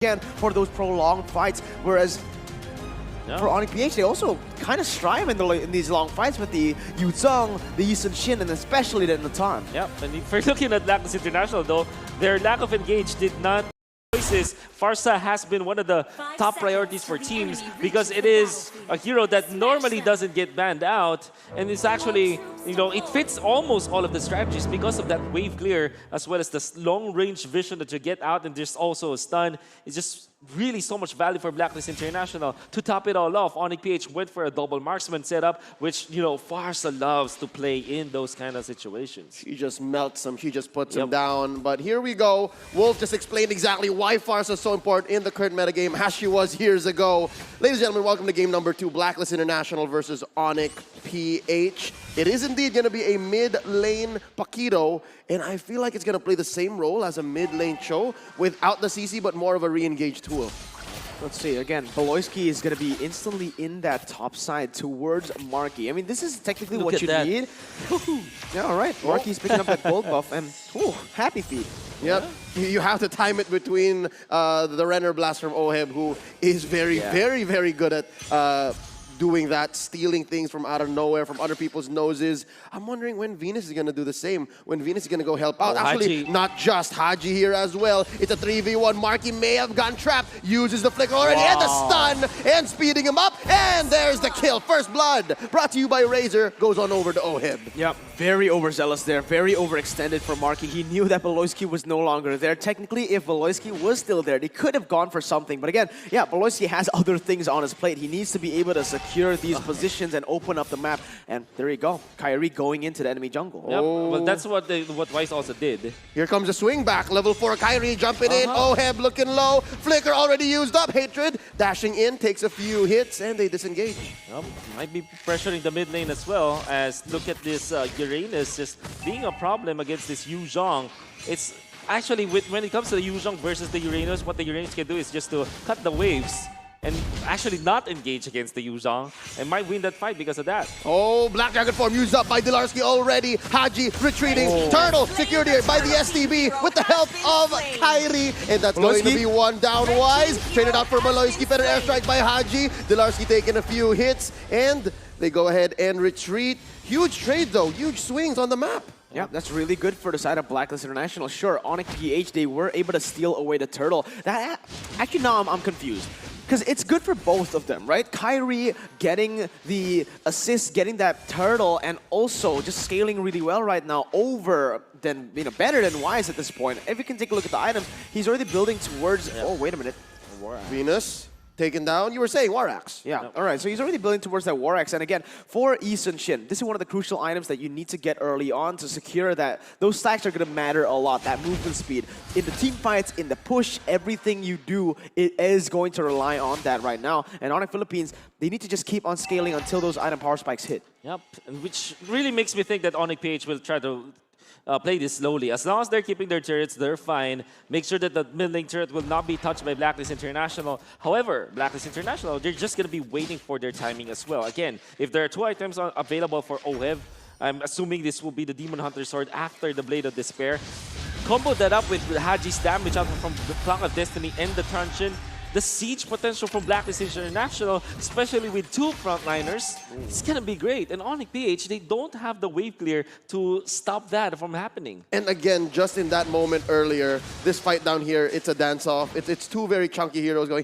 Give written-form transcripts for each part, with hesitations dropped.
again for those prolonged fights. Whereas for ONIC PH, they also kind of strive in these long fights with the Yu Zheng, the Yi Sun Shin, and especially the Natan. Yep, and if we're looking at Blacklist International though, their lack of engage did not choices. Pharsa has been one of the top priorities for teams because it is a hero that normally doesn't get banned out, and it's actually, you know, it fits almost all of the strategies because of that wave clear as well as the long range vision that you get out, and there's also a stun. It's just really so much value for Blacklist International. To top it all off, ONIC PH went for a double marksman setup, which, you know, Pharsa loves to play in those kind of situations. She just melts him, she just puts him down. But here we go. Wolf just explained exactly why Pharsa is so important in the current metagame, as she was years ago. Ladies and gentlemen, welcome to game number 2, Blacklist International versus ONIC PH. It is indeed going to be a mid-lane Paquito, and I feel like it's going to play the same role as a mid-lane Cho without the CC, but more of a re-engaged tool. Let's see, again, Beloyski is going to be instantly in that top side towards Marky. I mean, this is technically what you need. Yeah, all right. Marky's picking up that gold buff, and happy feet. Yep. You have to time it between the Renner Blast from Oheb, who is very, very good at doing that, stealing things from out of nowhere, from other people's noses. I'm wondering when Venus is going to do the same, when Venus is going to go help out. Actually, not just Haji here as well. It's a 3v1. Marky may have gone trapped, uses the flicker already, and the stun, and speeding him up, and there's the kill. First blood, brought to you by Razor, goes on over to Oheb. Yep, very overzealous there, very overextended for Marky. He knew that Beloyski was no longer there. Technically, if Beloyski was still there, they could have gone for something. But again, yeah, Beloyski has other things on his plate. He needs to be able to secure these positions and open up the map. And there you go, Kyrie going into the enemy jungle. Yep. Well, that's what Weiss also did. Here comes a swing back. Level 4 Kyrie jumping in. Oheb looking low. Flicker already used up. Hatred dashing in, takes a few hits, and they disengage. Yep. Might be pressuring the mid lane as well, as look at this Uranus just being a problem against this Yu Zheng. It's actually, when it comes to the Yu Zheng versus the Uranus, what the Uranus can do is just to cut the waves and actually not engage against the Yu Zheng, and might win that fight because of that. Oh, Black Dragon form used up by Dilarski already. Haji retreating. Turtle secured here by the STB with the help of Kyrie. And that's going to be one down. Wise. Traded out for Beloyski. Better airstrike by Haji. Dilarski taking a few hits, and they go ahead and retreat. Huge trade though. Huge swings on the map. Yeah, that's really good for the side of Blacklist International. Sure, ONIC PH, they were able to steal away the turtle. That actually, now I'm confused, because it's good for both of them, right? Kyrie getting the assist, getting that turtle, and also just scaling really well right now over than, you know, better than Wise at this point. If you can take a look at the items, he's already building towards, oh, wait a minute. Venus taken down. You were saying War Axe. Yeah, all right. So he's already building towards that War Axe. And again, for Yi Sun Shin, this is one of the crucial items that you need to get early on to secure that. Those stacks are going to matter a lot, that movement speed. In the team fights, in the push, everything you do, it is going to rely on that right now. And ONIC Philippines, they need to just keep on scaling until those item power spikes hit. Yep, and which really makes me think that ONIC PH will try to play this slowly. As long as they're keeping their turrets, they're fine. Make sure that the mid-lane turret will not be touched by Blacklist International. However, Blacklist International, they're just going to be waiting for their timing as well. Again, if there are 2 items available for Oheb, I'm assuming this will be the Demon Hunter Sword after the Blade of Despair. Combo that up with Haji's damage out from the Clock of Destiny and the Truncheon. The siege potential from Blacklist International, especially with 2 frontliners, it's going to be great. And ONIC PH, they don't have the wave clear to stop that from happening. And again, just in that moment earlier, this fight down here, it's a dance-off. It's 2 very chunky heroes going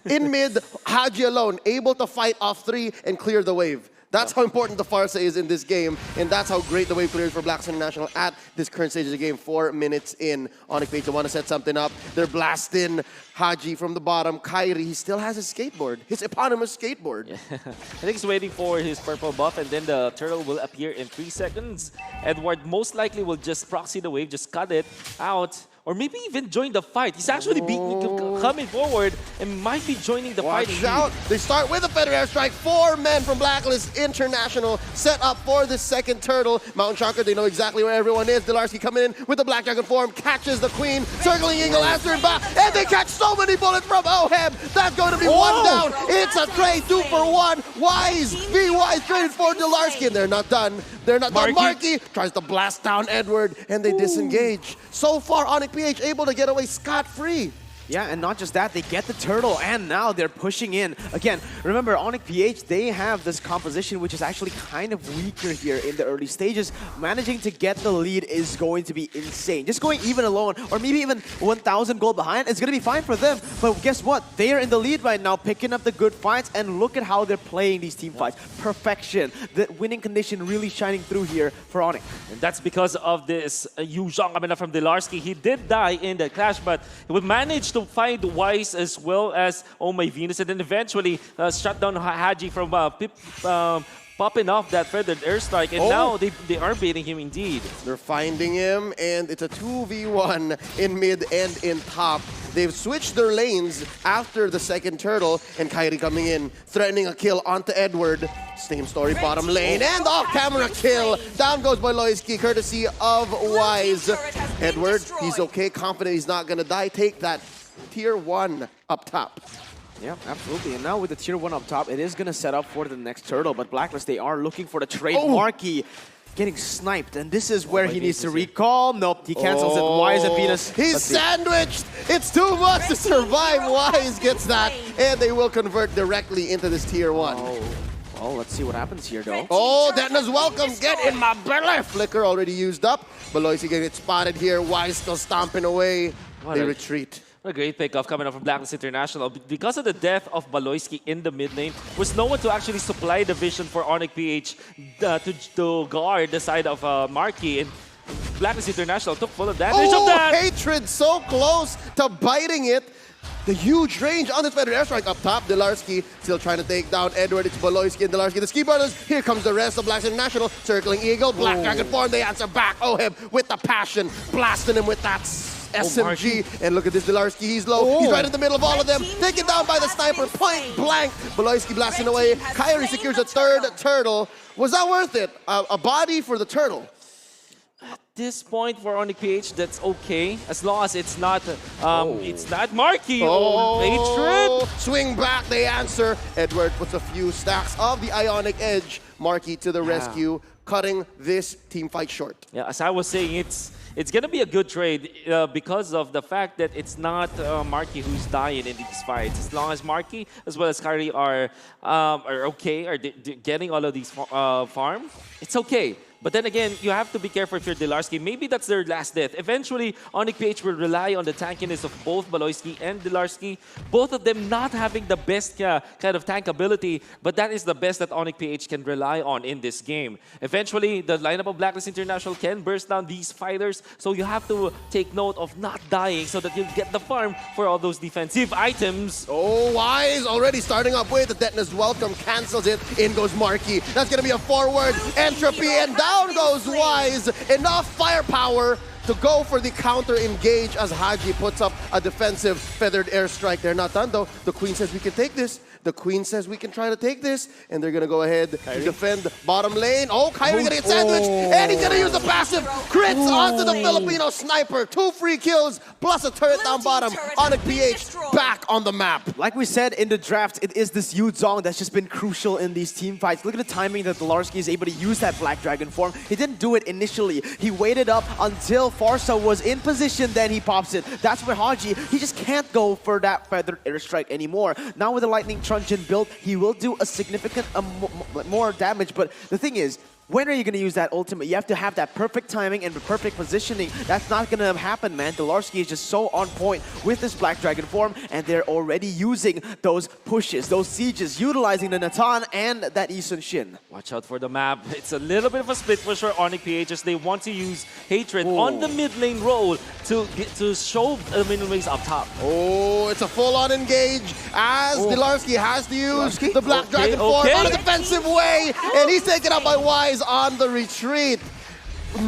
in mid, Haji alone, able to fight off 3 and clear the wave. That's how important the Pharsa is in this game, and that's how great the wave clear is for Blacklist International at this current stage of the game. 4 minutes in. ONIC PH, they want to set something up. They're blasting Haji from the bottom. Kyrie, he still has his skateboard, his eponymous skateboard. Yeah. I think he's waiting for his purple buff, and then the turtle will appear in 3 seconds. Edward most likely will just proxy the wave, just cut it out, or maybe even join the fight. He's actually coming forward and might be joining the fight. Watch out. They start with a feather airstrike. 4 men from Blacklist International set up for the second turtle. Mountain Chakra, they know exactly where everyone is. Dilarski coming in with the Black Dragon form, catches the Queen, circling Eagle, answering back, and they catch so many bullets from Oheb. That's going to be 1 down. It's a trade, 2 for 1. Wise, be Wise traded for Dilarski, and they're not done. They're not done. Marky tries to blast down Edward, and they disengage. So far, ONIC PH able to get away scot-free. Yeah, and not just that, they get the turtle, and now they're pushing in. Again, remember, ONIC PH, they have this composition which is actually kind of weaker here in the early stages. Managing to get the lead is going to be insane. Just going even alone, or maybe even 1,000 gold behind, is going to be fine for them. But guess what? They are in the lead right now, picking up the good fights, and look at how they're playing these team fights. Perfection. The winning condition really shining through here for ONIC. And that's because of this Yu Zhang coming up from Delarski. He did die in the clash, but he would manage to find Wise as well as Oh My Venus, and then eventually shut down Haji from popping off that feathered airstrike, and now they are beating him indeed. They're finding him, and it's a 2v1 in mid and in top. They've switched their lanes after the second turtle, and Kairi coming in, threatening a kill onto Edward. Same story, bottom lane, and off-camera kill. Down goes Baloyski, courtesy of Wise. Edward, he's okay, confident he's not gonna die. Take that tier 1 up top. Yeah, absolutely. And now with the tier 1 up top, it is going to set up for the next turtle. But Blacklist, they are looking for the trade. Marky getting sniped. And this is where he needs to recall. Nope, he cancels it. Wise and Venus. He's sandwiched. It's too much to survive. Wise gets that. And they will convert directly into this tier 1. Oh, let's see what happens here, though. Oh, Detna's welcome. Get in my belly. Flicker already used up. Baloysi gonna get spotted here. Wise still stomping away. They retreat. What a great pickoff coming up from Blacklist International. Because of the death of Baloyski in the mid lane, was no one to actually supply the vision for ONIC PH to guard the side of Marky. And Blacklist International took full advantage of that. Hatred so close to biting it. The huge range on this feathered airstrike up top. Delarski still trying to take down Edward. It's Baloyski and Delarski. The Ski Brothers. Here comes the rest of Blacklist International. Circling Eagle. Black Dragon form. They answer back. Oheb with the passion. Blasting him with that SMG. And look at this Delarski. He's low. He's right in the middle of all of them. Taken down by the sniper. Point blank. Baloyski blasting away. Kairi secures a third turtle. Was that worth it? A body for the turtle. At this point for ONIC PH, that's okay. As long as it's not Marky. Hatred. Swing back, they answer. Edward puts a few stacks of the Ionic Edge. Marky to the rescue, cutting this team fight short. Yeah, as I was saying, it's gonna be a good trade because of the fact that it's not Marky who's dying in these fights. As long as Marky as well as Kairi are okay, are getting all of these farm, it's okay. But then again, you have to be careful if you're Delarski. Maybe that's their last death. Eventually, ONIC PH will rely on the tankiness of both Baloyski and Delarski. Both of them not having the best kind of tank ability, but that is the best that ONIC PH can rely on in this game. Eventually, the lineup of Blacklist International can burst down these fighters, so you have to take note of not dying so that you get the farm for all those defensive items. Oh, Wise already starting up with the Detna's welcome, cancels it. In goes Marky. That's going to be a forward entropy, and down goes Wise. Enough firepower to go for the counter engage as Haji puts up a defensive feathered airstrike. They're not done though. The Queen says we can take this. The Queen says we can try to take this, and they're gonna go ahead and defend bottom lane. Oh, Kairi gonna get sandwiched, and he's gonna use the passive. Crits onto the Filipino sniper. 2 free kills, plus a turret down bottom. ONIC PH back on the map. Like we said in the draft, it is this Yu Zhang that's just been crucial in these team fights. Look at the timing that Delarski is able to use that Black Dragon form. He didn't do it initially. He waited up until Farsa was in position, then he pops it. That's where Haji, he just can't go for that feathered airstrike anymore. Now with the Lightning Truncheon build, he will do a significant more damage, but the thing is, when are you going to use that ultimate? You have to have that perfect timing and the perfect positioning. That's not going to happen, man. Delarski is just so on point with this Black Dragon form, and they're already using those pushes, those sieges, utilizing the Natan and that Isun Shin. Watch out for the map. It's a little bit of a split push for ONIC PH as they want to use Hatred on the mid lane role to show the middle lanes up top. Oh, it's a full-on engage as Delarski has to use the Black Dragon form on a defensive way, and he's taken up by Wise on the retreat.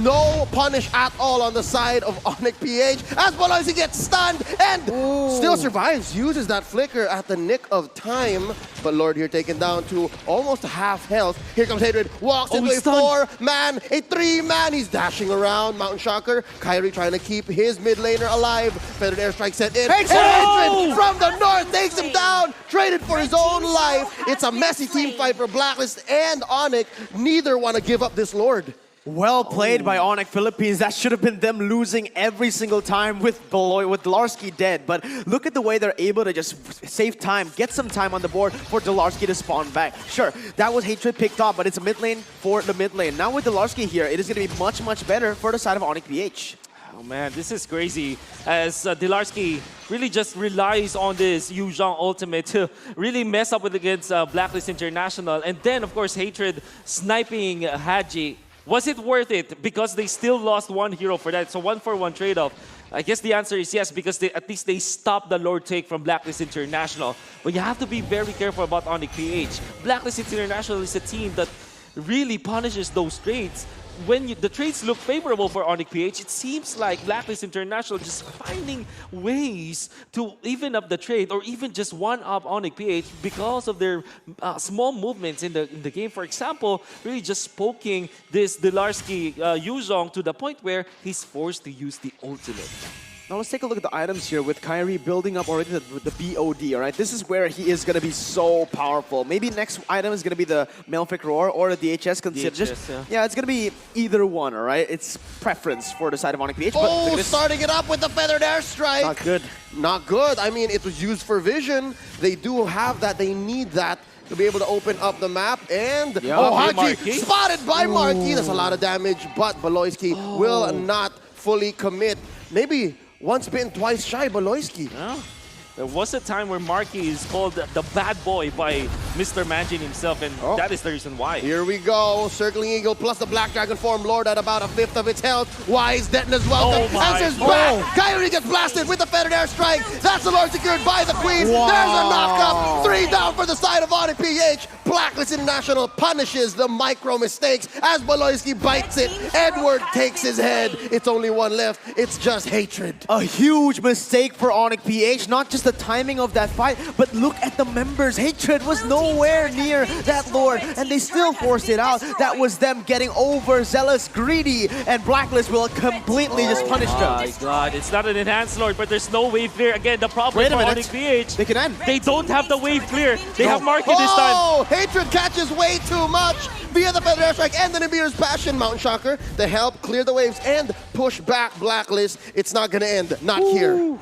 No punish at all on the side of ONIC PH as Baloysi gets stunned and still survives. Uses that flicker at the nick of time. But Lord here taken down to almost half health. Here comes Hatred. Walks into a 4-man, a 3-man. He's dashing around. Mountain Shocker. Kairi trying to keep his mid laner alive. Feathered airstrike set in. Hatred from the north takes him down. Traded for his own life. It's a messy team fight for Blacklist and ONIC. Neither want to give up this Lord. Well played by ONIC Philippines. That should have been them losing every single time with Delarski dead. But look at the way they're able to just save time, get some time on the board for Delarski to spawn back. Sure, that was Hatred picked up, but it's a mid lane for the mid lane. Now with Delarski here, it is going to be much, much better for the side of ONIC PH. Oh man, this is crazy as Delarski really just relies on this Yu Zhang ultimate to really mess up with against Blacklist International. And then, of course, Hatred sniping Haji. Was it worth it? Because they still lost one hero for that. So 1-for-1 trade-off. I guess the answer is yes, because at least they stopped the Lord take from Blacklist International. But you have to be very careful about ONIC PH. Blacklist International is a team that really punishes those trades. When the trades look favorable for ONIC PH, it seems like Blacklist International just finding ways to even up the trade or even just one-up ONIC PH because of their small movements in the game. For example, really just poking this Delarski Yuzhong to the point where he's forced to use the ultimate. Now let's take a look at the items here with Kyrie building up already the BOD, all right? This is where he is going to be so powerful. Maybe next item is going to be the Malefic Roar or the DHS. Yeah, it's going to be either one, all right? It's preference for the side of ONIC PH. Oh, starting it up with the Feathered Airstrike. Not good. Not good. I mean, it was used for vision. They do have that. They need that to be able to open up the map. And Haji spotted by Marky. That's a lot of damage, but Baloyski will not fully commit. Maybe once bitten, twice shy, Baloyski. Yeah. There was a time where Marky is called the bad boy by Mr. Manjin himself, and that is the reason why. Here we go. Circling Eagle plus the Black Dragon form Lord at about a fifth of its health. Wise Detna's welcome. Answers back. Kyrie gets blasted with the Feathered Airstrike. That's the Lord secured by the Queen. Wow. There's a knockup. 3 down for the side of ONIC PH. Blacklist International punishes the micro mistakes as Baloyski bites it. Edward takes his head. It's only one left. It's just Hatred. A huge mistake for ONIC PH, not just the timing of that fight, but look at the members. Hatred was nowhere near that Lord, and they still forced it out. That was them getting overzealous, greedy, and Blacklist will completely just punish them. Oh my god, it's not an enhanced Lord, but there's no wave clear. Again, the problem for ONIC PH, they can end. They don't have the wave clear. They have Marky this time. Hatred catches way too much via the Feather Airstrike and the Nibiru's Passion. Mountain Shocker to help clear the waves and push back Blacklist. It's not going to end. Not here.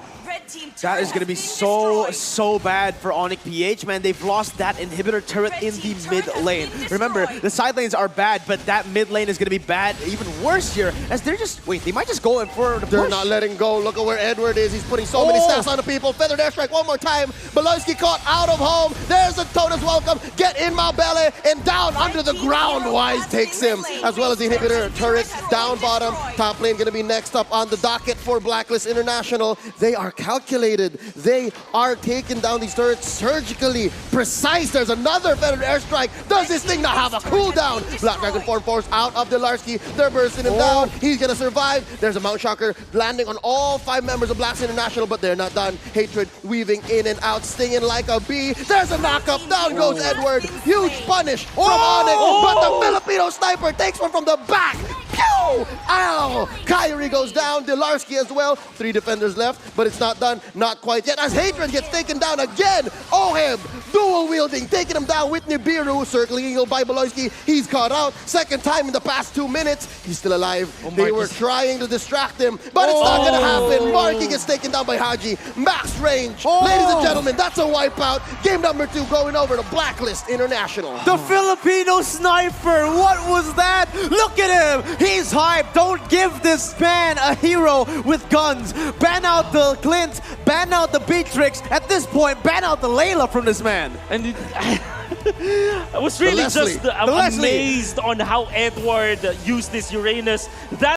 That is going to be so bad for ONIC PH, man. They've lost that inhibitor turret in the mid lane. Remember, the side lanes are bad, but that mid lane is going to be bad, even worse here, as they're just, wait, they might just go in for the push. They're not letting go. Look at where Edward is. He's putting so many stats on the people. Feathered Airstrike one more time. Baloyski caught out of home. There's a Tona's welcome. Get in my belly and down under the ground. Wise takes him, as well as the inhibitor turret down bottom. Top lane going to be next up on the docket for Blacklist International. They are calculated. They are taking down these turrets surgically precise. There's another Feathered Airstrike. Does this thing not have a cooldown? Black Dragon form force out of Delarski. They're bursting him down. He's gonna survive. There's a Mount Shocker landing on all 5 members of Blacklist International, but they're not done. Hatred weaving in and out, stinging like a bee. There's a knockup. Down goes Edward. Huge punish from ONIC, but the Filipino sniper takes one from the back. Pew! Ow! Kyrie goes down. Delarski as well. 3 defenders left, but it's not done. Not quite yet. As Hatred gets taken down again. Oheb, dual wielding, taking him down with Nibiru. Circling Eagle by Baloyski. He's caught out. Second time in the past 2 minutes. He's still alive. They were trying to distract him, but it's not going to happen. Marky gets taken down by Haji. Max range. Ladies and gentlemen, that's a wipeout. Game number 2 going over to Blacklist International. The Filipino sniper, what was that? Look at him. He's hyped. Don't give this man a hero with guns. Ban out the Clint, ban out the Beatrix. At this point, ban out the Layla from this man. And I was really just amazed on how Edward used this Uranus. That